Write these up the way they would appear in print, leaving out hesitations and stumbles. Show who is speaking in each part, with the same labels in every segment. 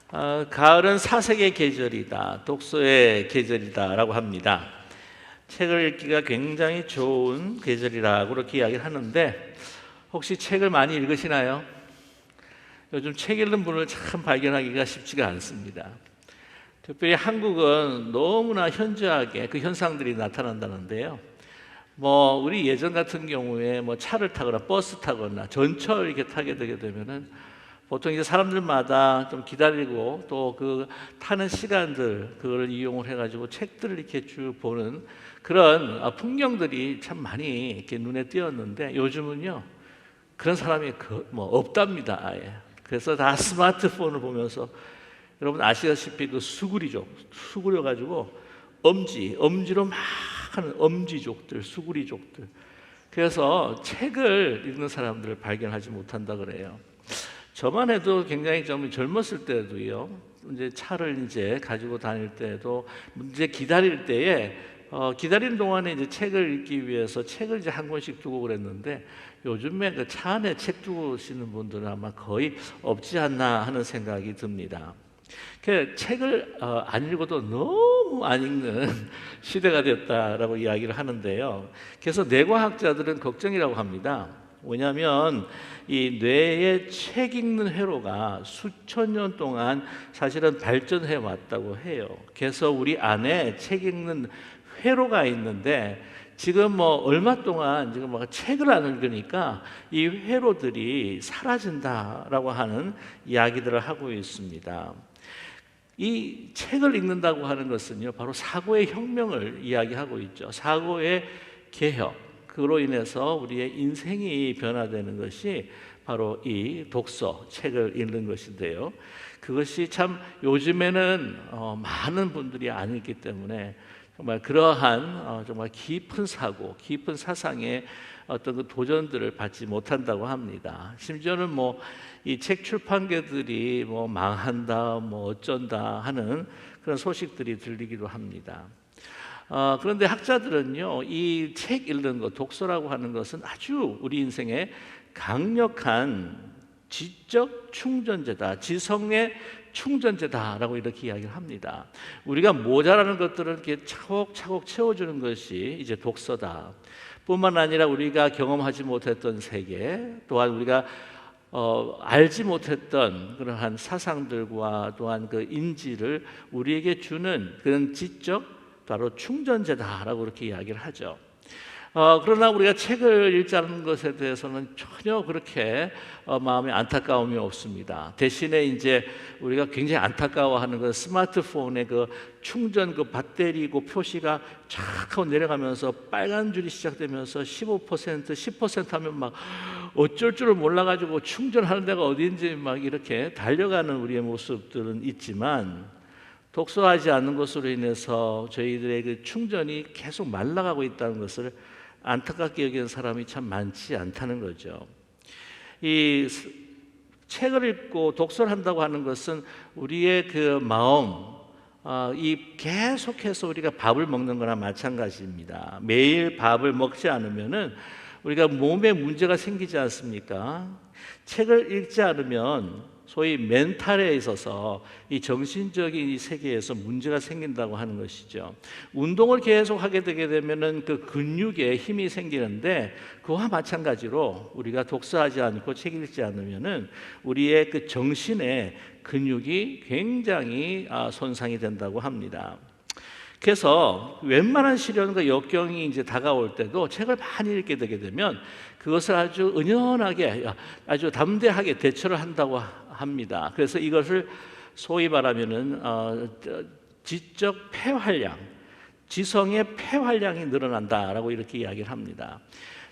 Speaker 1: 가을은 사색의 계절이다, 독서의 계절이다라고 합니다. 책을 읽기가 굉장히 좋은 계절이라고 그렇게 이야기를 하는데, 혹시 책을 많이 읽으시나요? 요즘 책 읽는 분을 참 발견하기가 쉽지가 않습니다. 특별히 한국은 너무나 현저하게 그 현상들이 나타난다는데요. 우리 예전 같은 경우에 차를 타거나 버스 타거나 전철 이렇게 타게 되게 되면은 보통 이제 사람들마다 좀 기다리고 또 그 타는 시간들 그걸 이용을 해가지고 책들을 이렇게 쭉 보는 그런 풍경들이 참 많이 이렇게 눈에 띄었는데, 요즘은요 그런 사람이 없답니다, 아예. 그래서 다 스마트폰을 보면서, 여러분 아시다시피 그 수구려 가지고 엄지로 막 하는 엄지족들, 수구리족들. 그래서 책을 읽는 사람들을 발견하지 못한다 그래요. 저만 해도 굉장히 좀 젊었을 때도요, 이제 차를 이제 가지고 다닐 때도 이제 기다릴 때에 기다리는 동안에 이제 책을 읽기 위해서 책을 이제 한 권씩 두고 그랬는데, 요즘에 그 차 안에 책 두시는 분들은 아마 거의 없지 않나 하는 생각이 듭니다. 그 책을 안 읽어도 너무 안 읽는 시대가 됐다라고 이야기를 하는데요. 그래서 뇌과학자들은 걱정이라고 합니다. 왜냐하면 이 뇌의 책 읽는 회로가 수천 년 동안 사실은 발전해 왔다고 해요. 그래서 우리 안에 책 읽는 회로가 있는데, 지금 얼마 동안 지금 책을 안 읽으니까 이 회로들이 사라진다라고 하는 이야기들을 하고 있습니다. 이 책을 읽는다고 하는 것은요, 바로 사고의 혁명을 이야기하고 있죠. 사고의 개혁, 그로 인해서 우리의 인생이 변화되는 것이 바로 이 독서, 책을 읽는 것인데요. 그것이 참 요즘에는 많은 분들이 안 읽기 때문에 정말 그러한 정말 깊은 사고, 깊은 사상의 어떤 그 도전들을 받지 못한다고 합니다. 심지어는 이 책 출판계들이 망한다, 어쩐다 하는 그런 소식들이 들리기도 합니다. 그런데 학자들은요, 이 책 읽는 것, 독서라고 하는 것은 아주 우리 인생에 강력한 지적 충전제다, 지성의 충전제다라고 이렇게 이야기를 합니다. 우리가 모자라는 것들을 이렇게 차곡차곡 채워주는 것이 이제 독서다. 뿐만 아니라 우리가 경험하지 못했던 세계, 또한 우리가 알지 못했던 그러한 사상들과 또한 그 인지를 우리에게 주는 그런 지적, 바로 충전제다라고 그렇게 이야기를 하죠. 그러나 우리가 책을 읽자는 것에 대해서는 전혀 그렇게 마음에 안타까움이 없습니다. 대신에 이제 우리가 굉장히 안타까워하는 그 스마트폰의 그 충전 그 배터리 그 표시가 쫙 하고 내려가면서 빨간 줄이 시작되면서 15%, 10% 하면 막 어쩔 줄을 몰라가지고 충전하는 데가 어디인지 막 이렇게 달려가는 우리의 모습들은 있지만, 독서하지 않는 것으로 인해서 저희들의 그 충전이 계속 말라가고 있다는 것을 안타깝게 여기는 사람이 참 많지 않다는 거죠. 이 책을 읽고 독서를 한다고 하는 것은 우리의 그 마음, 이 계속해서 우리가 밥을 먹는 거나 마찬가지입니다. 매일 밥을 먹지 않으면은 우리가 몸에 문제가 생기지 않습니까? 책을 읽지 않으면 소위 멘탈에 있어서 이 정신적인 이 세계에서 문제가 생긴다고 하는 것이죠. 운동을 계속 하게 되게 되면은 그 근육에 힘이 생기는데, 그와 마찬가지로 우리가 독서하지 않고 책 읽지 않으면은 우리의 그 정신의 근육이 굉장히 손상이 된다고 합니다. 그래서 웬만한 시련과 역경이 이제 다가올 때도 책을 많이 읽게 되게 되면 그것을 아주 은연하게, 아주 담대하게 대처를 한다고 합니다. 그래서 이것을 소위 말하면은 지적 폐활량, 지성의 폐활량이 늘어난다라고 이렇게 이야기를 합니다.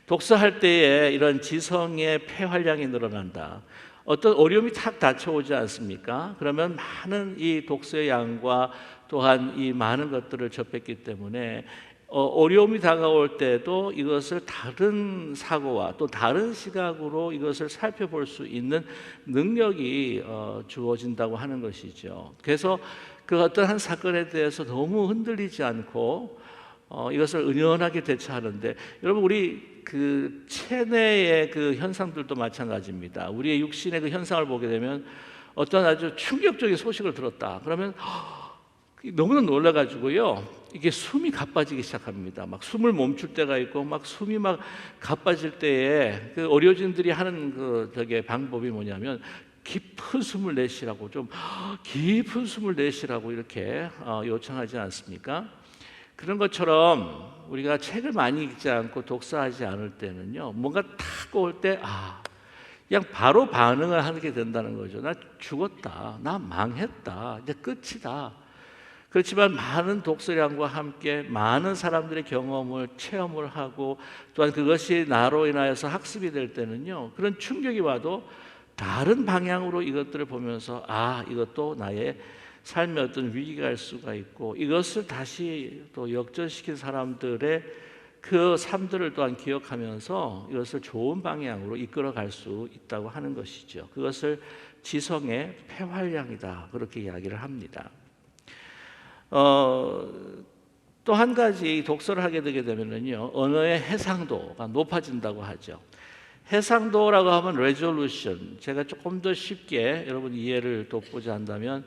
Speaker 1: 독서할 때에 이런 지성의 폐활량이 늘어난다. 어떤 어려움이 탁 닥쳐오지 않습니까? 그러면 많은 이 독서의 양과 또한 이 많은 것들을 접했기 때문에 어려움이 다가올 때도 이것을 다른 사고와 또 다른 시각으로 이것을 살펴볼 수 있는 능력이 주어진다고 하는 것이죠. 그래서 그 어떤 한 사건에 대해서 너무 흔들리지 않고 이것을 은연하게 대처하는데, 여러분 우리 그 체내의 그 현상들도 마찬가지입니다. 우리의 육신의 그 현상을 보게 되면 어떤 아주 충격적인 소식을 들었다. 그러면 너무나 놀라가지고요. 이게 숨이 가빠지기 시작합니다. 막 숨을 멈출 때가 있고, 막 숨이 막 가빠질 때에 그 의료진들이 하는 그 방법이 뭐냐면 깊은 숨을 내쉬라고, 좀 깊은 숨을 내쉬라고 이렇게 요청하지 않습니까? 그런 것처럼 우리가 책을 많이 읽지 않고 독서하지 않을 때는요, 뭔가 탁 올 때 그냥 바로 반응을 하게 된다는 거죠. 나 죽었다, 나 망했다, 이제 끝이다. 그렇지만 많은 독서량과 함께 많은 사람들의 경험을 체험을 하고, 또한 그것이 나로 인하여서 학습이 될 때는요, 그런 충격이 와도 다른 방향으로 이것들을 보면서 이것도 나의 삶의 어떤 위기가 갈 수가 있고, 이것을 다시 또 역전시킨 사람들의 그 삶들을 또한 기억하면서 이것을 좋은 방향으로 이끌어갈 수 있다고 하는 것이죠. 그것을 지성의 폐활량이다, 그렇게 이야기를 합니다. 또 한 가지 독서를 하게 되게 되면요, 언어의 해상도가 높아진다고 하죠. 해상도라고 하면 resolution. 제가 조금 더 쉽게 여러분 이해를 돋보자 한다면,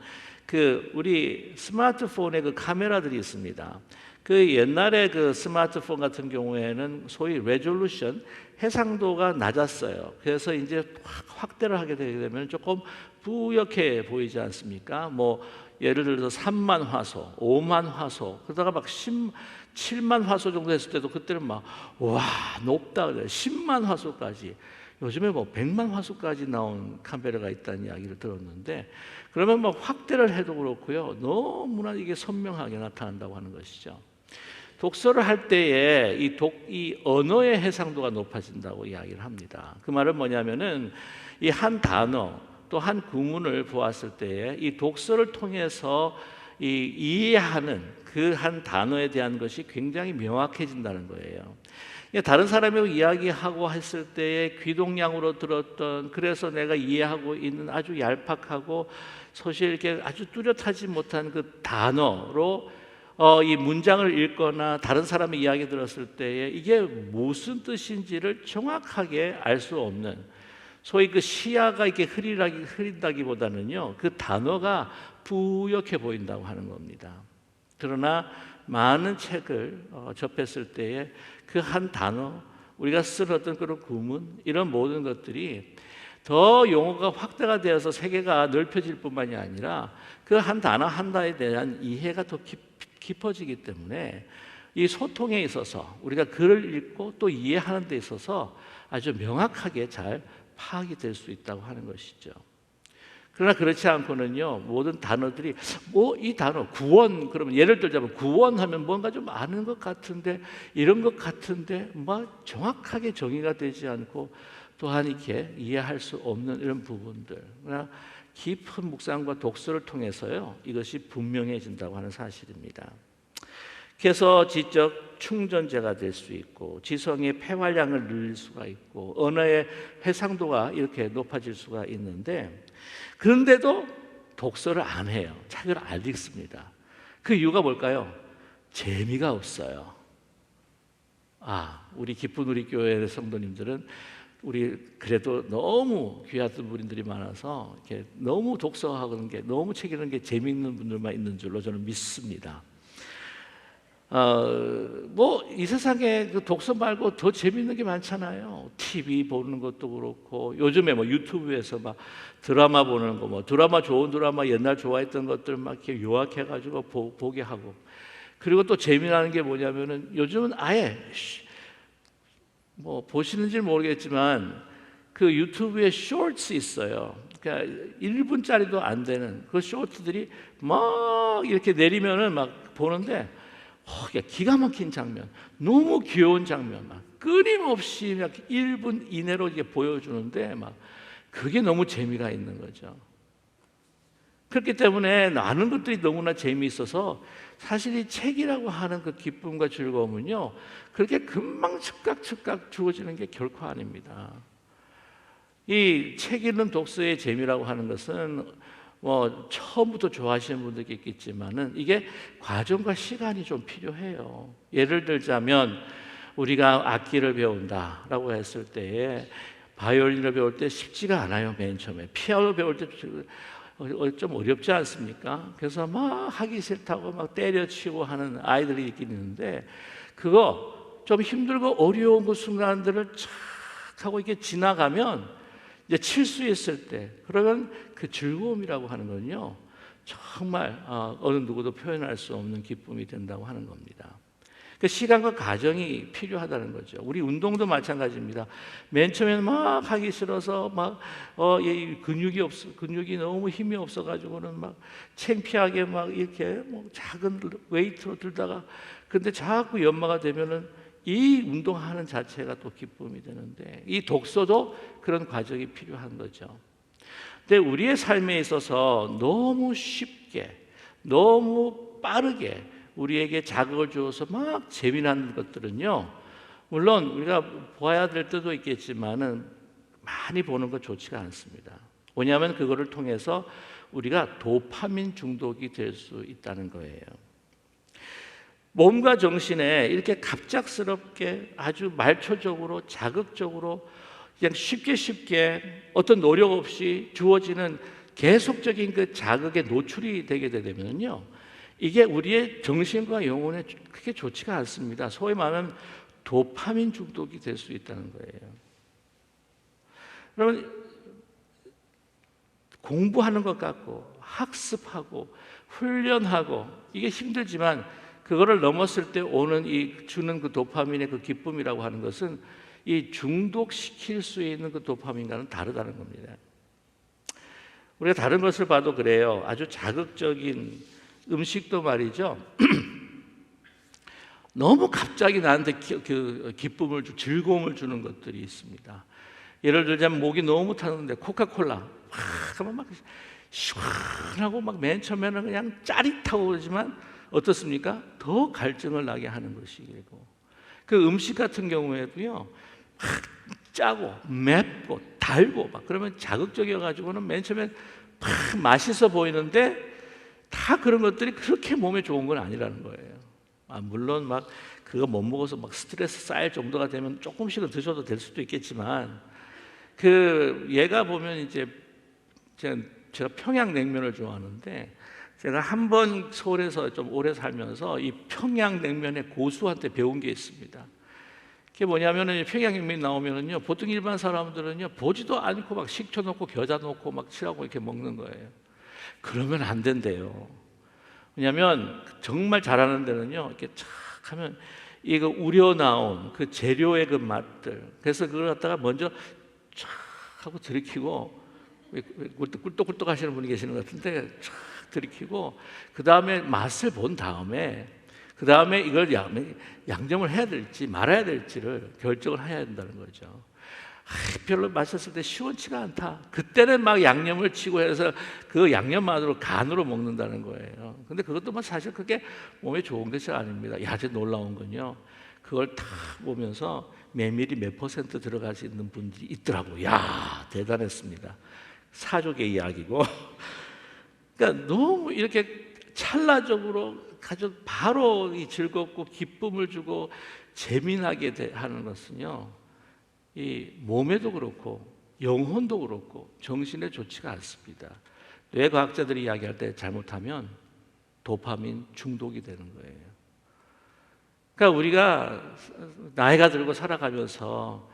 Speaker 1: 우리 스마트폰에 그 카메라들이 있습니다. 그 옛날에 그 스마트폰 같은 경우에는 소위 resolution, 해상도가 낮았어요. 그래서 이제 확대를 하게 되게 되면 조금 뿌옇게 보이지 않습니까? 뭐 예를 들어서 3만 화소, 5만 화소, 그러다가 막 7만 화소 정도 했을 때도 그때는 막 와, 높다 그래요. 10만 화소까지. 요즘에 뭐 100만 화소까지 나온 카메라가 있다는 이야기를 들었는데, 그러면 막 확대를 해도 그렇고요, 너무나 이게 선명하게 나타난다고 하는 것이죠. 독서를 할 때에 이 언어의 해상도가 높아진다고 이야기를 합니다. 그 말은 뭐냐면은 이 한 단어 또 한 구문을 보았을 때에 이 독서를 통해서 이해하는 그 한 단어에 대한 것이 굉장히 명확해진다는 거예요. 다른 사람하고 이야기하고 했을 때에 귀동량으로 들었던, 그래서 내가 이해하고 있는 아주 얄팍하고 사실 이렇게 아주 뚜렷하지 못한 그 단어로 이 문장을 읽거나 다른 사람의 이야기 들었을 때에 이게 무슨 뜻인지를 정확하게 알 수 없는, 소위 그 시야가 이렇게 흐린다기보다는요, 그 단어가 뿌옇게 보인다고 하는 겁니다. 그러나 많은 책을 접했을 때에 그 한 단어, 우리가 쓴 어떤 그런 구문, 이런 모든 것들이 더 용어가 확대가 되어서 세계가 넓혀질 뿐만이 아니라 그 한 단어 한 단어에 대한 이해가 더 깊어지기 때문에 이 소통에 있어서 우리가 글을 읽고 또 이해하는 데 있어서 아주 명확하게 잘 파악이 될 수 있다고 하는 것이죠. 그러나 그렇지 않고는요, 모든 단어들이 이 단어 구원, 그러면 예를 들자면 구원하면 뭔가 좀 아는 것 같은데, 이런 것 같은데 막 정확하게 정의가 되지 않고 또한 이렇게 이해할 수 없는 이런 부분들, 그러나 깊은 묵상과 독서를 통해서요, 이것이 분명해진다고 하는 사실입니다. 그래서 지적 충전재가 될 수 있고, 지성의 폐활량을 늘릴 수가 있고, 언어의 해상도가 이렇게 높아질 수가 있는데, 그런데도 독서를 안 해요. 책을 안 읽습니다. 그 이유가 뭘까요? 재미가 없어요. 우리 기쁜 우리 교회 성도님들은 우리 그래도 너무 귀하던 분들이 많아서 이렇게 너무 독서하는 게, 너무 책 읽는 게 재미있는 분들만 있는 줄로 저는 믿습니다. 이 세상에 그 독서 말고 더 재밌는 게 많잖아요. TV 보는 것도 그렇고, 요즘에 유튜브에서 막 드라마 보는 거, 드라마, 좋은 드라마 옛날 좋아했던 것들 막 이렇게 요약해가지고 보게 하고, 그리고 또 재미나는 게 뭐냐면은 요즘은 아예 보시는지 모르겠지만 그 유튜브에 쇼츠 있어요. 그러니까 1분짜리도 안 되는 그 쇼츠들이 막 이렇게 내리면은 막 보는데, 기가 막힌 장면, 너무 귀여운 장면, 막 끊임없이 막 1분 이내로 이게 보여주는데 막 그게 너무 재미가 있는 거죠. 그렇기 때문에 아는 것들이 너무나 재미있어서 사실 이 책이라고 하는 그 기쁨과 즐거움은요, 그렇게 금방 즉각 주어지는 게 결코 아닙니다. 이 책 읽는 독서의 재미라고 하는 것은 처음부터 좋아하시는 분들이 있겠지만은 이게 과정과 시간이 좀 필요해요. 예를 들자면 우리가 악기를 배운다라고 했을 때에 바이올린을 배울 때 쉽지가 않아요. 맨 처음에 피아노 배울 때 좀 어렵지 않습니까? 그래서 막 하기 싫다고 막 때려치고 하는 아이들이 있긴 있는데, 그거 좀 힘들고 어려운 그 순간들을 착 하고 이렇게 지나가면 이제 칠 수 있을 때, 그러면 그 즐거움이라고 하는 건요, 정말 어느 누구도 표현할 수 없는 기쁨이 된다고 하는 겁니다. 그 시간과 과정이 필요하다는 거죠. 우리 운동도 마찬가지입니다. 맨 처음에는 막 하기 싫어서 근육이 너무 힘이 없어가지고는 막 창피하게 막 이렇게 뭐 작은 웨이트로 들다가, 근데 자꾸 연마가 되면은 이 운동하는 자체가 또 기쁨이 되는데, 이 독서도 그런 과정이 필요한 거죠. 근데 우리의 삶에 있어서 너무 쉽게, 너무 빠르게 우리에게 자극을 주어서 막 재미난 것들은요, 물론 우리가 보아야 될 때도 있겠지만은 많이 보는 것 좋지가 않습니다. 왜냐하면 그거를 통해서 우리가 도파민 중독이 될 수 있다는 거예요. 몸과 정신에 이렇게 갑작스럽게 아주 말초적으로 자극적으로 그냥 쉽게 어떤 노력 없이 주어지는 계속적인 그 자극에 노출이 되게 되면요, 이게 우리의 정신과 영혼에 그렇게 좋지가 않습니다. 소위 말하는 도파민 중독이 될 수 있다는 거예요. 여러분, 공부하는 것 같고 학습하고 훈련하고 이게 힘들지만, 그거를 넘었을 때 오는 주는 그 도파민의 그 기쁨이라고 하는 것은 이 중독시킬 수 있는 그 도파민과는 다르다는 겁니다. 우리가 다른 것을 봐도 그래요. 아주 자극적인 음식도 말이죠, 너무 갑자기 나한테 기쁨을 즐거움을 주는 것들이 있습니다. 예를 들자면 목이 너무 타는데 코카콜라 하면 막 시원하고 막 맨 처음에는 그냥 짜릿하고 그러지만 어떻습니까? 더 갈증을 나게 하는 것이고, 그 음식 같은 경우에도요, 막 짜고 맵고 달고 막 그러면 자극적이어 가지고는 맨 처음에 막 맛있어 보이는데, 다 그런 것들이 그렇게 몸에 좋은 건 아니라는 거예요. 물론 막 그거 못 먹어서 막 스트레스 쌓일 정도가 되면 조금씩은 드셔도 될 수도 있겠지만, 그 얘가 보면 이제 제가 평양냉면을 좋아하는데, 제가 한 번 서울에서 좀 오래 살면서 이 평양냉면의 고수한테 배운 게 있습니다. 그게 뭐냐면은 평양냉면이 나오면은요, 보통 일반 사람들은요 보지도 않고 막 식초 넣고 겨자 넣고 막 칠하고 이렇게 먹는 거예요. 그러면 안 된대요. 왜냐하면 정말 잘하는 데는요, 이렇게 착 하면 이거 우려 나온 그 재료의 그 맛들, 그래서 그걸 갖다가 먼저 쫙 하고 들이키고, 꿀떡꿀떡 하시는 분이 계시는 것 같은데, 쫙 들이키고 그 다음에 맛을 본 다음에, 그 다음에 이걸 양념을 해야 될지 말아야 될지를 결정을 해야 된다는 거죠. 별로 마셨을 때 시원치가 않다, 그때는 막 양념을 치고 해서 그 양념만으로 간으로 먹는다는 거예요. 근데 그것도 뭐 사실 그게 몸에 좋은 것이 아닙니다. 아주 놀라운 건요, 그걸 다 보면서 메밀이 몇 % 들어가서 있는 분들이 있더라고요. 야, 대단했습니다. 사족의 이야기고. 그러니까 너무 이렇게 찰나적으로 아주 바로 이 즐겁고 기쁨을 주고 재미나게 하는 것은요, 이 몸에도 그렇고 영혼도 그렇고 정신에 좋지가 않습니다. 뇌과학자들이 이야기할 때 잘못하면 도파민 중독이 되는 거예요. 그러니까 우리가 나이가 들고 살아가면서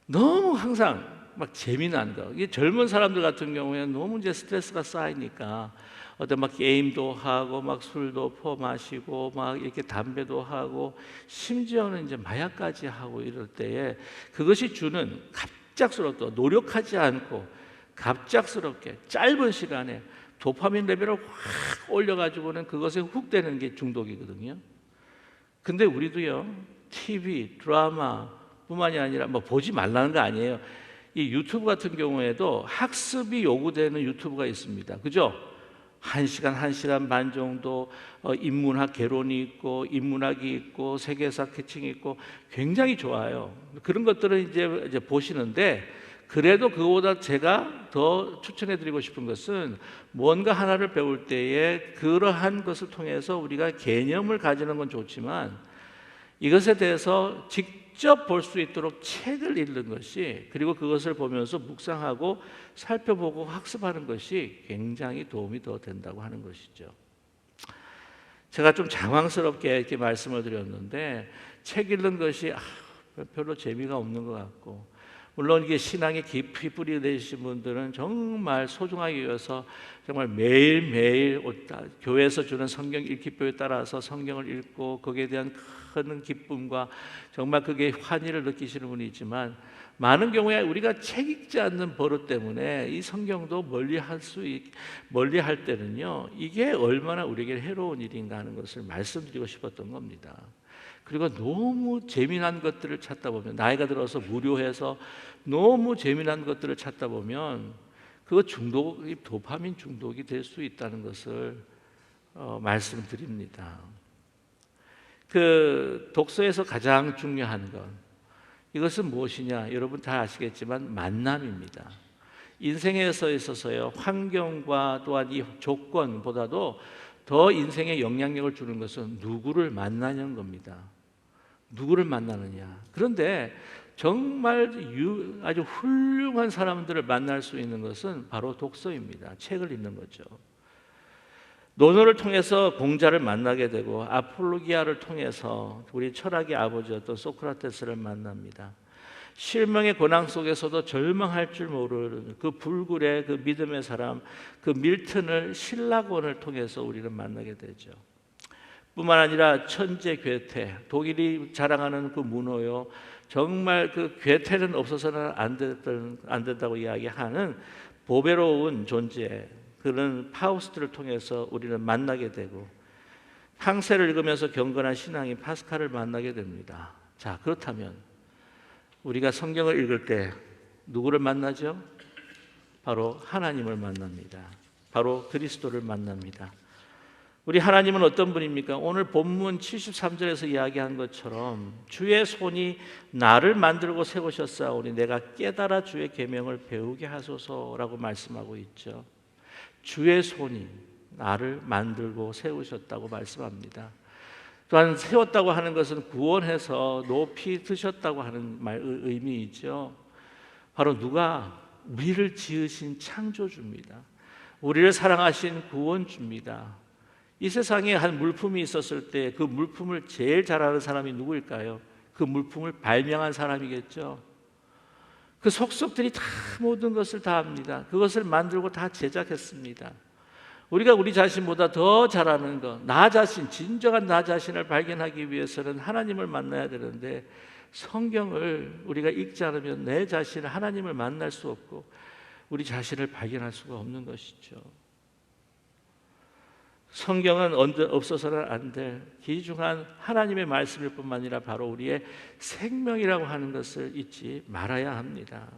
Speaker 1: 너무 항상 막 재미난 거, 이게 젊은 사람들 같은 경우에는 너무 이제 스트레스가 쌓이니까 막 게임도 하고 막 술도 퍼마시고 막 이렇게 담배도 하고 심지어는 이제 마약까지 하고 이럴 때에 그것이 주는 갑작스럽게 노력하지 않고 갑작스럽게 짧은 시간에 도파민 레벨을 확 올려가지고는 그것에 훅 되는 게 중독이거든요. 근데 우리도요, TV, 드라마 뿐만이 아니라 뭐 보지 말라는 거 아니에요. 이 유튜브 같은 경우에도 학습이 요구되는 유튜브가 있습니다. 그죠? 1시간, 1시간 반 정도 인문학 개론이 있고 인문학이 있고 세계사 캐칭이 있고 굉장히 좋아요. 그런 것들은 이제 보시는데, 그래도 그거보다 제가 더 추천해드리고 싶은 것은 뭔가 하나를 배울 때에 그러한 것을 통해서 우리가 개념을 가지는 건 좋지만 이것에 대해서 직접 볼 수 있도록 책을 읽는 것이, 그리고 그것을 보면서 묵상하고 살펴보고 학습하는 것이 굉장히 도움이 더 된다고 하는 것이죠. 제가 좀 장황스럽게 이렇게 말씀을 드렸는데, 책 읽는 것이 별로 재미가 없는 것 같고, 물론 이게 신앙에 깊이 뿌리내신 분들은 정말 소중하게 여겨서 정말 매일매일 교회에서 주는 성경 읽기표에 따라서 성경을 읽고 거기에 대한 큰 기쁨과 정말 그게 환희를 느끼시는 분이 있지만, 많은 경우에 우리가 책 읽지 않는 버릇 때문에 이 성경도 멀리할 때는요, 이게 얼마나 우리에게 해로운 일인가 하는 것을 말씀드리고 싶었던 겁니다. 그리고 너무 재미난 것들을 찾다 보면, 나이가 들어서 무료해서 너무 재미난 것들을 찾다 보면 그거 중독이, 도파민 중독이 될 수 있다는 것을 말씀드립니다. 그 독서에서 가장 중요한 것, 이것은 무엇이냐? 여러분 다 아시겠지만 만남입니다. 인생에서 있어서요, 환경과 또한 이 조건보다도 더 인생에 영향력을 주는 것은 누구를 만나는 겁니다. 누구를 만나느냐. 그런데 정말 아주 훌륭한 사람들을 만날 수 있는 것은 바로 독서입니다. 책을 읽는 거죠. 논어를 통해서 공자를 만나게 되고, 아폴로기아를 통해서 우리 철학의 아버지였던 소크라테스를 만납니다. 실명의 고난 속에서도 절망할 줄 모르는 그 불굴의 그 믿음의 사람, 그 밀턴을, 신라권을 통해서 우리는 만나게 되죠. 뿐만 아니라 천재 괴테, 독일이 자랑하는 그 문호요, 정말 그 괴테는 없어서는 안 된다고 이야기하는 보배로운 존재, 그런 파우스트를 통해서 우리는 만나게 되고, 항세를 읽으면서 경건한 신앙인 파스칼을 만나게 됩니다. 자, 그렇다면 우리가 성경을 읽을 때 누구를 만나죠? 바로 하나님을 만납니다. 바로 그리스도를 만납니다. 우리 하나님은 어떤 분입니까? 오늘 본문 73절에서 이야기한 것처럼 주의 손이 나를 만들고 세우셨사오니 내가 깨달아 주의 계명을 배우게 하소서라고 말씀하고 있죠. 주의 손이 나를 만들고 세우셨다고 말씀합니다. 또한 세웠다고 하는 것은 구원해서 높이 드셨다고 하는 의미이죠. 바로 누가? 우리를 지으신 창조주입니다. 우리를 사랑하신 구원주입니다. 이 세상에 한 물품이 있었을 때 그 물품을 제일 잘 아는 사람이 누구일까요? 그 물품을 발명한 사람이겠죠. 그 속속들이 다 모든 것을 다 합니다. 그것을 만들고 다 제작했습니다. 우리가 우리 자신보다 더 잘하는 것, 나 자신, 진정한 나 자신을 발견하기 위해서는 하나님을 만나야 되는데, 성경을 우리가 읽지 않으면 내 자신을, 하나님을 만날 수 없고 우리 자신을 발견할 수가 없는 것이죠. 성경은 없어서는 안 될 귀중한 하나님의 말씀일 뿐만 아니라 바로 우리의 생명이라고 하는 것을 잊지 말아야 합니다.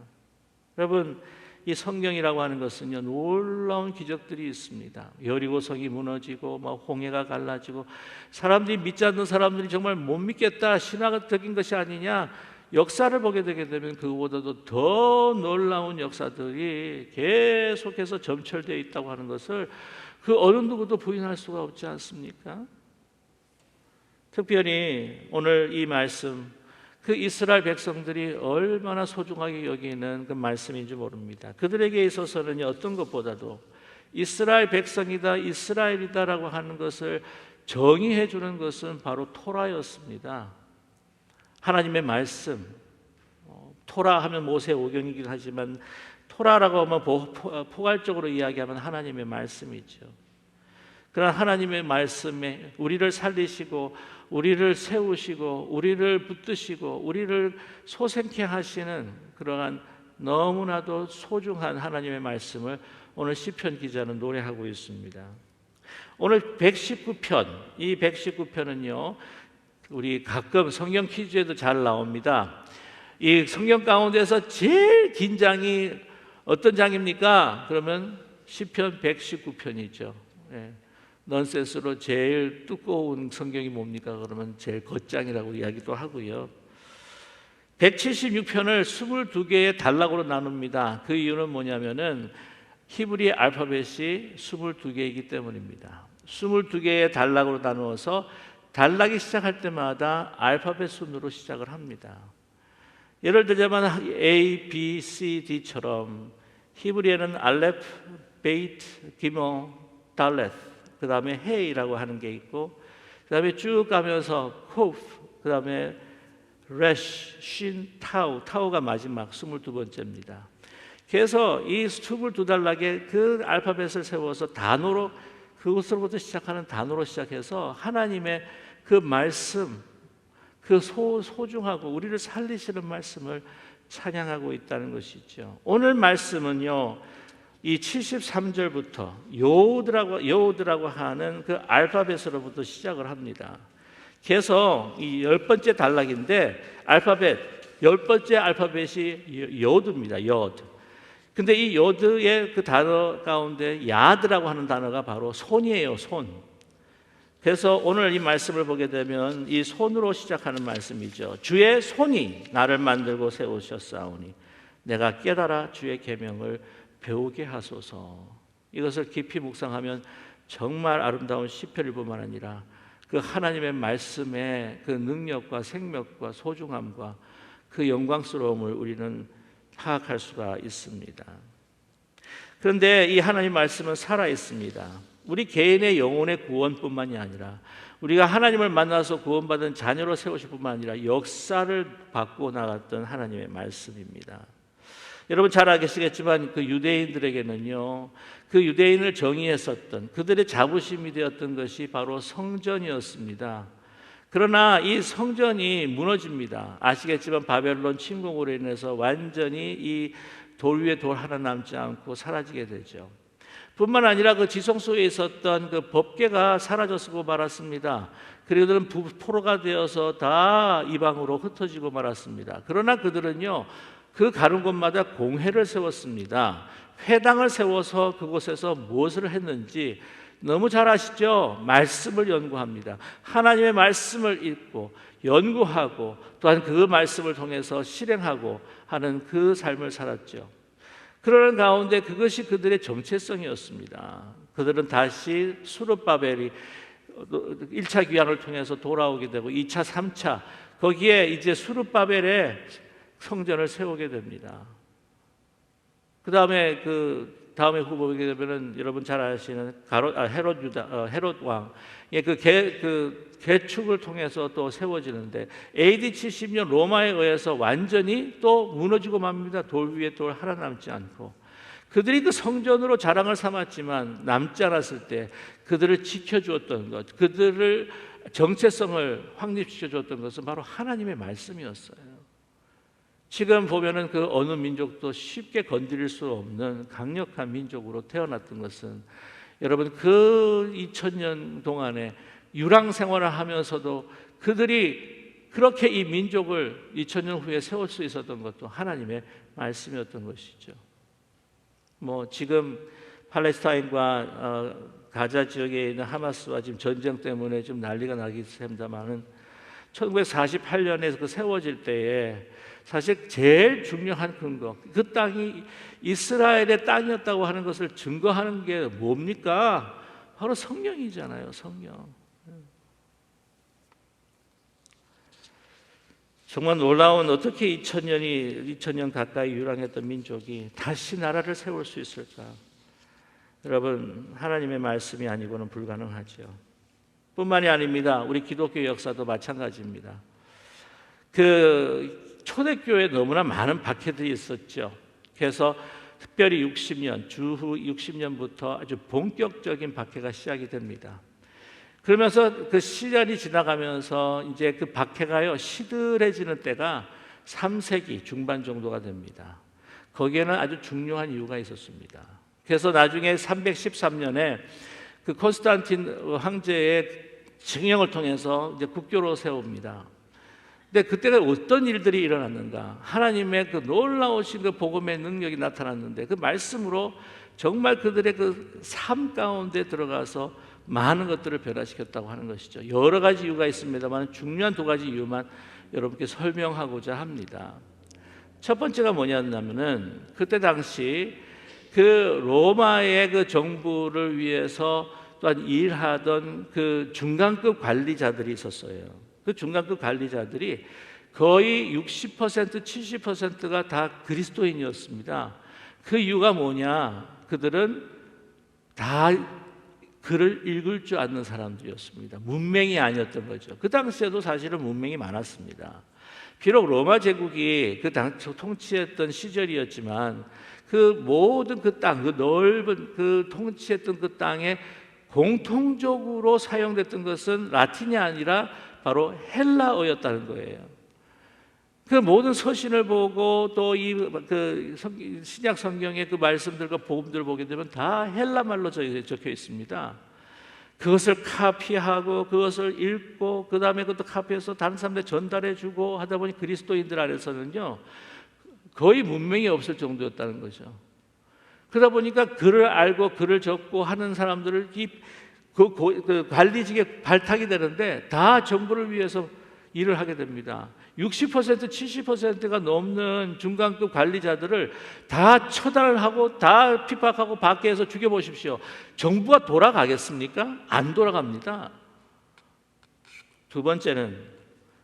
Speaker 1: 여러분, 이 성경이라고 하는 것은요, 놀라운 기적들이 있습니다. 여리고성이 무너지고 홍해가 갈라지고, 사람들이 믿지 않는 사람들이 정말 못 믿겠다, 신화적인 것이 아니냐, 역사를 보게 되게 되면 그보다도 더 놀라운 역사들이 계속해서 점철되어 있다고 하는 것을 그 어느 누구도 부인할 수가 없지 않습니까? 특별히 오늘 이 말씀, 그 이스라엘 백성들이 얼마나 소중하게 여기는 그 말씀인지 모릅니다. 그들에게 있어서는 어떤 것보다도 이스라엘 백성이다, 이스라엘이다라고 하는 것을 정의해 주는 것은 바로 토라였습니다. 하나님의 말씀, 토라 하면 모세오경이긴 하지만 토라라고 하면 포괄적으로 이야기하면 하나님의 말씀이죠. 그런 하나님의 말씀에 우리를 살리시고 우리를 세우시고 우리를 붙드시고 우리를 소생케 하시는 그러한 너무나도 소중한 하나님의 말씀을 오늘 시편 기자는 노래하고 있습니다. 오늘 119편, 이 119편은요, 우리 가끔 성경 퀴즈에도 잘 나옵니다. 이 성경 가운데서 제일 긴 장이 어떤 장입니까? 그러면 시편 119편이죠. 네. 넌센스로 제일 두꺼운 성경이 뭡니까? 그러면 제일 겉장이라고 이야기도 하고요. 176편을 22개의 단락으로 나눕니다. 그 이유는 뭐냐면은 히브리 알파벳이 22개이기 때문입니다. 22개의 단락으로 나누어서 단락이 시작할 때마다 알파벳 순으로 시작을 합니다. 예를 들자면 A, B, C, D처럼 히브리어는 알렙, 베이트, 기모, 달렛, 그 다음에 헤이라고 하는 게 있고, 그 다음에 쭉 가면서 코프, 그 다음에 레쉬, 신, 타우가 마지막 22번째입니다. 그래서 이 22단락에 그 알파벳을 세워서 단어로, 그것으로부터 시작하는 단어로 시작해서 하나님의 그 말씀, 그 소중하고 우리를 살리시는 말씀을 찬양하고 있다는 것이죠. 오늘 말씀은요, 이 73절부터 요드라고 하는 그 알파벳으로부터 시작을 합니다. 그래서 이 10번째 단락인데 알파벳 10번째 알파벳이 요드입니다. 요드. 근데 이 요드의 그 단어 가운데 야드라고 하는 단어가 바로 손이에요. 손. 그래서 오늘 이 말씀을 보게 되면 이 손으로 시작하는 말씀이죠. 주의 손이 나를 만들고 세우셨사오니 내가 깨달아 주의 계명을 배우게 하소서. 이것을 깊이 묵상하면 정말 아름다운 시편일뿐만 아니라 그 하나님의 말씀의 그 능력과 생명과 소중함과 그 영광스러움을 우리는 파악할 수가 있습니다. 그런데 이 하나님 말씀은 살아 있습니다. 우리 개인의 영혼의 구원뿐만이 아니라 우리가 하나님을 만나서 구원받은 자녀로 세우실 뿐만 아니라 역사를 바꾸어 나갔던 하나님의 말씀입니다. 여러분 잘 아시겠지만 그 유대인들에게는요, 그 유대인을 정의했었던 그들의 자부심이 되었던 것이 바로 성전이었습니다. 그러나 이 성전이 무너집니다. 아시겠지만 바벨론 침공으로 인해서 완전히 이 돌 위에 돌 하나 남지 않고 사라지게 되죠. 뿐만 아니라 그 지성소에 있었던 그 법궤가 사라졌고 말았습니다. 그들은 포로가 되어서 다 이방으로 흩어지고 말았습니다. 그러나 그들은요, 그 가는 곳마다 공회를 세웠습니다. 회당을 세워서 그곳에서 무엇을 했는지 너무 잘 아시죠? 말씀을 연구합니다. 하나님의 말씀을 읽고 연구하고 또한 그 말씀을 통해서 실행하고 하는 그 삶을 살았죠. 그러는 가운데 그것이 그들의 정체성이었습니다. 그들은 다시 수르바벨이 1차 귀환을 통해서 돌아오게 되고 2차, 3차 거기에 이제 수르바벨의 성전을 세우게 됩니다. 그 다음에 다음에 후보게 되면은 여러분 잘 아시는 헤롯 왕의 그 개축을 통해서 또 세워지는데 AD 70년 로마에 의해서 완전히 또 무너지고 맙니다. 돌 위에 돌 하나 남지 않고 그들이 그 성전으로 자랑을 삼았지만 남지 않았을 때 그들을 지켜주었던 것, 그들을 정체성을 확립시켜주었던 것은 바로 하나님의 말씀이었어요. 지금 보면은 그 어느 민족도 쉽게 건드릴 수 없는 강력한 민족으로 태어났던 것은 여러분 그 2000년 동안에 유랑 생활을 하면서도 그들이 그렇게 이 민족을 2000년 후에 세울 수 있었던 것도 하나님의 말씀이었던 것이죠. 뭐 지금 팔레스타인과 가자 지역에 있는 하마스와 지금 전쟁 때문에 좀 난리가 나기 시작합니다만은 1948년에 그 세워질 때에 사실 제일 중요한 근거, 그 땅이 이스라엘의 땅이었다고 하는 것을 증거하는 게 뭡니까? 바로 성령이잖아요. 성령. 정말 놀라운, 어떻게 2000년 가까이 유랑했던 민족이 다시 나라를 세울 수 있을까? 여러분, 하나님의 말씀이 아니고는 불가능하죠. 뿐만이 아닙니다. 우리 기독교 역사도 마찬가지입니다. 그 초대교회에 너무나 많은 박해들이 있었죠. 그래서 특별히 60년, 주후 60년부터 아주 본격적인 박해가 시작이 됩니다. 그러면서 그 시간이 지나가면서 이제 그 박해가요 시들해지는 때가 3세기 중반 정도가 됩니다. 거기에는 아주 중요한 이유가 있었습니다. 그래서 나중에 313년에 그 콘스탄틴 황제의 징역을 통해서 이제 국교로 세웁니다. 근데 그때가 어떤 일들이 일어났는가? 하나님의 그 놀라우신 그 복음의 능력이 나타났는데 그 말씀으로 정말 그들의 그 삶 가운데 들어가서 많은 것들을 변화시켰다고 하는 것이죠. 여러 가지 이유가 있습니다만 중요한 두 가지 이유만 여러분께 설명하고자 합니다. 첫 번째가 뭐냐면은 그때 당시 그 로마의 그 정부를 위해서 또한 일하던 그 중간급 관리자들이 있었어요. 그 중간급 관리자들이 거의 60%, 70%가 다 그리스도인이었습니다. 그 이유가 뭐냐? 그들은 다 글을 읽을 줄 아는 사람들이었습니다. 문맹이 아니었던 거죠. 그 당시에도 사실은 문맹이 많았습니다. 비록 로마 제국이 그 당 통치했던 시절이었지만 그 모든 그 땅, 그 넓은 그 통치했던 그 땅에 공통적으로 사용됐던 것은 라틴이 아니라 바로 헬라어였다는 거예요. 그 모든 서신을 보고 또 이 그 신약 성경의 그 말씀들과 복음들을 보게 되면 다 헬라말로 적혀 있습니다. 그것을 카피하고 그것을 읽고 그 다음에 그것도 카피해서 다른 사람들에 전달해주고 하다 보니 그리스도인들 안에서는요 거의 문명이 없을 정도였다는 거죠. 그러다 보니까 글을 알고 글을 적고 하는 사람들을 그 관리직에 발탁이 되는데 다 정부를 위해서 일을 하게 됩니다. 60%, 70%가 넘는 중간급 관리자들을 다 처단을 하고 다 핍박하고 밖에서 죽여보십시오. 정부가 돌아가겠습니까? 안 돌아갑니다. 두 번째는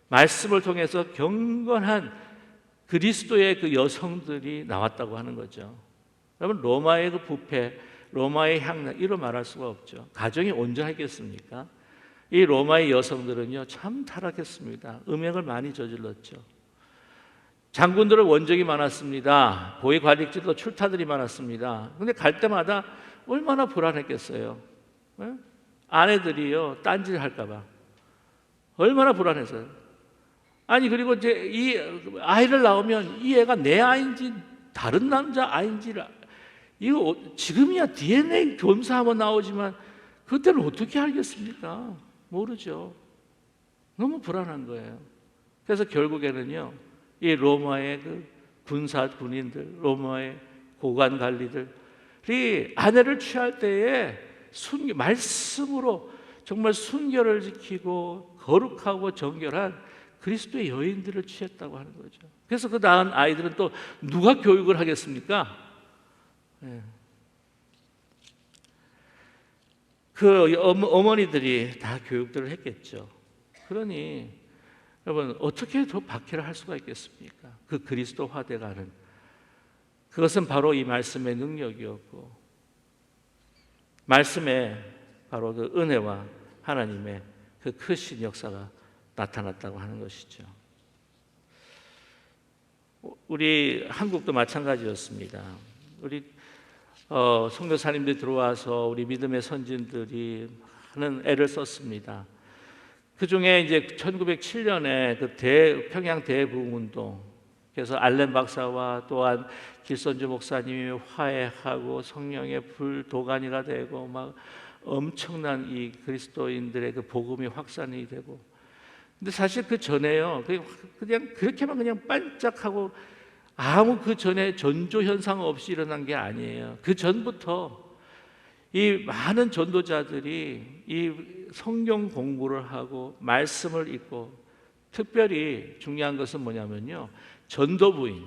Speaker 1: 말씀을 통해서 경건한 그리스도의 그 여성들이 나왔다고 하는 거죠. 여러분, 로마의 그 부패, 로마의 향락, 이로 말할 수가 없죠. 가정이 온전하겠습니까? 이 로마의 여성들은요 참 타락했습니다. 음행을 많이 저질렀죠. 장군들은 원정이 많았습니다. 고위 관직들도 출타들이 많았습니다. 근데 갈 때마다 얼마나 불안했겠어요. 네? 아내들이요 딴짓할까 봐 얼마나 불안했어요. 아니 그리고 이제 이 아이를 낳으면 이 애가 내 아이인지 다른 남자 아이인지를 이거 지금이야 DNA 검사하면 나오지만 그때는 어떻게 알겠습니까? 모르죠. 너무 불안한 거예요. 그래서 결국에는요 이 로마의 그 군사 군인들, 로마의 고관 관리들이 아내를 취할 때에 말씀으로 정말 순결을 지키고 거룩하고 정결한 그리스도의 여인들을 취했다고 하는 거죠. 그래서 그 낳은 아이들은 또 누가 교육을 하겠습니까? 네. 그 어머니들이 다 교육들을 했겠죠. 그러니 여러분 어떻게 더 박해를 할 수가 있겠습니까? 그 그리스도화돼가는 그것은 바로 이 말씀의 능력이었고 말씀에 바로 그 은혜와 하나님의 그 크신 역사가 나타났다고 하는 것이죠. 우리 한국도 마찬가지였습니다. 우리 선교사님들이 들어와서 우리 믿음의 선진들이 하는 애를 썼습니다. 그 중에 이제 1907년에 그 평양 대부흥운동, 그래서 알렌 박사와 또한 길선주 목사님이 화해하고 성령의 불도가니가 되고 막 엄청난 이 그리스도인들의 그 복음이 확산이 되고, 근데 사실 그 전에요 그냥 그렇게만 그냥 반짝하고 아무 그 전에 전조 현상 없이 일어난 게 아니에요. 그 전부터 이 많은 전도자들이 이 성경 공부를 하고 말씀을 읽고, 특별히 중요한 것은 뭐냐면요 전도부인,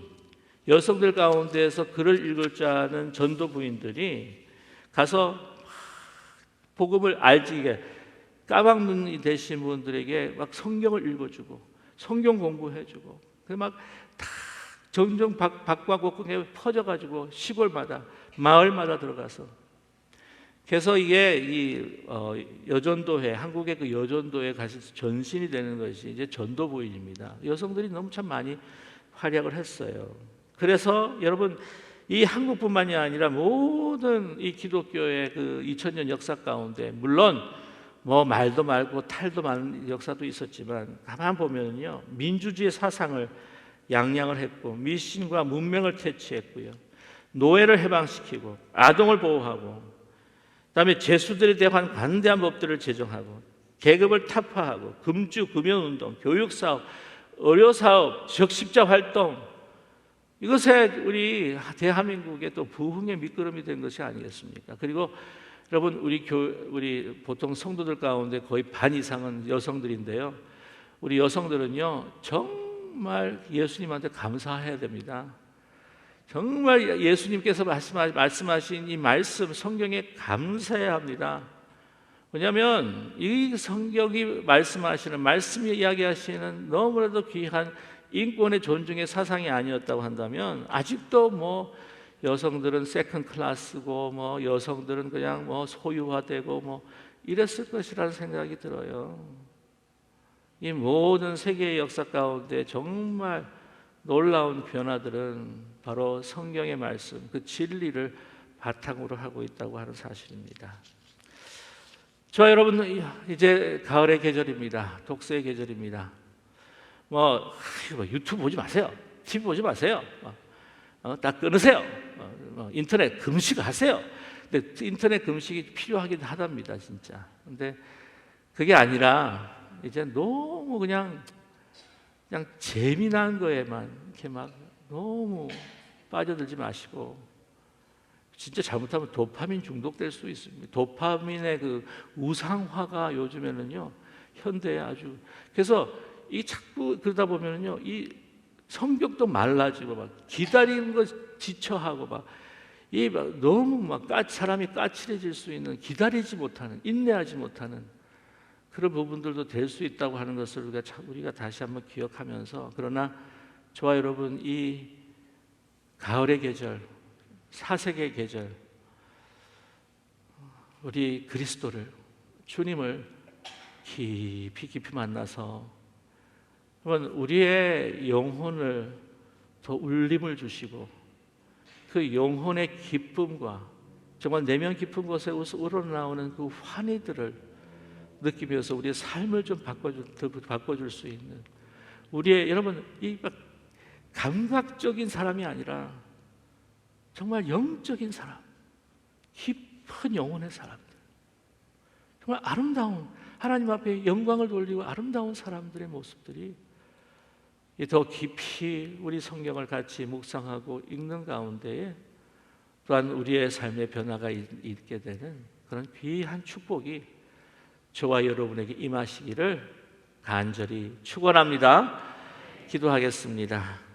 Speaker 1: 여성들 가운데에서 글을 읽을 줄 아는 전도부인들이 가서 복음을 알지게 까막눈이 되신 분들에게 막 성경을 읽어주고 성경 공부해주고, 그 막 다 점점 밖과 곳에 퍼져가지고 시골마다 마을마다 들어가서, 그래서 이게 이 여전도회, 한국의 그 여전도회 가서 전신이 되는 것이 이제 전도부인입니다. 여성들이 너무 참 많이 활약을 했어요. 그래서 여러분 이 한국뿐만이 아니라 모든 이 기독교의 그 2000년 역사 가운데 물론 뭐 말도 말고 탈도 많은 역사도 있었지만 가만 보면요 민주주의 사상을 양양을 했고 미신과 문명을 퇴치했고요, 노예를 해방시키고 아동을 보호하고, 그다음에 죄수들에 대한 관대한 법들을 제정하고 계급을 타파하고 금주 금연운동, 교육사업, 의료사업, 적십자 활동, 이것에 우리 대한민국의 또 부흥의 밑거름이 된 것이 아니겠습니까? 그리고 여러분 우리 보통 성도들 가운데 거의 반 이상은 여성들인데요, 우리 여성들은요 정말 예수님한테 감사해야 됩니다. 정말 예수님께서 말씀하신 이 말씀 성경에 감사해야 합니다. 왜냐하면 이 성경이 말씀하시는, 말씀이 이야기하시는 너무나도 귀한 인권의 존중의 사상이 아니었다고 한다면 아직도 뭐 여성들은 세컨 클래스고 뭐 여성들은 그냥 뭐 소유화되고 뭐 이랬을 것이라는 생각이 들어요. 이 모든 세계의 역사 가운데 정말 놀라운 변화들은 바로 성경의 말씀, 그 진리를 바탕으로 하고 있다고 하는 사실입니다. 저와 여러분, 이제 가을의 계절입니다. 독서의 계절입니다. 뭐 유튜브 보지 마세요. TV 보지 마세요. 다 끊으세요. 인터넷 금식하세요. 근데 인터넷 금식이 필요하긴 하답니다, 진짜. 근데 그게 아니라 이제 너무 그냥 재미난 거에만 이렇게 막 너무 빠져들지 마시고, 진짜 잘못하면 도파민 중독될 수 있습니다. 도파민의 그 우상화가 요즘에는요 현대에 아주, 그래서 이 자꾸 그러다 보면은요 이 성격도 말라지고 막 기다리는 거 지쳐하고 막 이 막 너무 막 사람이 까칠해질 수 있는, 기다리지 못하는, 인내하지 못하는 그런 부분들도 될 수 있다고 하는 것을 우리가 다시 한번 기억하면서, 그러나 저와 여러분, 이 가을의 계절, 사색의 계절, 우리 그리스도를, 주님을 깊이 만나서 우리의 영혼을 더 울림을 주시고, 그 영혼의 기쁨과 정말 내면 깊은 곳에서 우러나오는 그 환희들을 느끼면서 우리의 삶을 좀 바꿔줄 수 있는, 우리의, 여러분, 이 감각적인 사람이 아니라 정말 영적인 사람, 깊은 영혼의 사람들, 정말 아름다운, 하나님 앞에 영광을 돌리고 아름다운 사람들의 모습들이 더 깊이 우리 성경을 같이 묵상하고 읽는 가운데에 또한 우리의 삶의 변화가 있게 되는 그런 귀한 축복이 저와 여러분에게 임하시기를 간절히 축원합니다. 기도하겠습니다.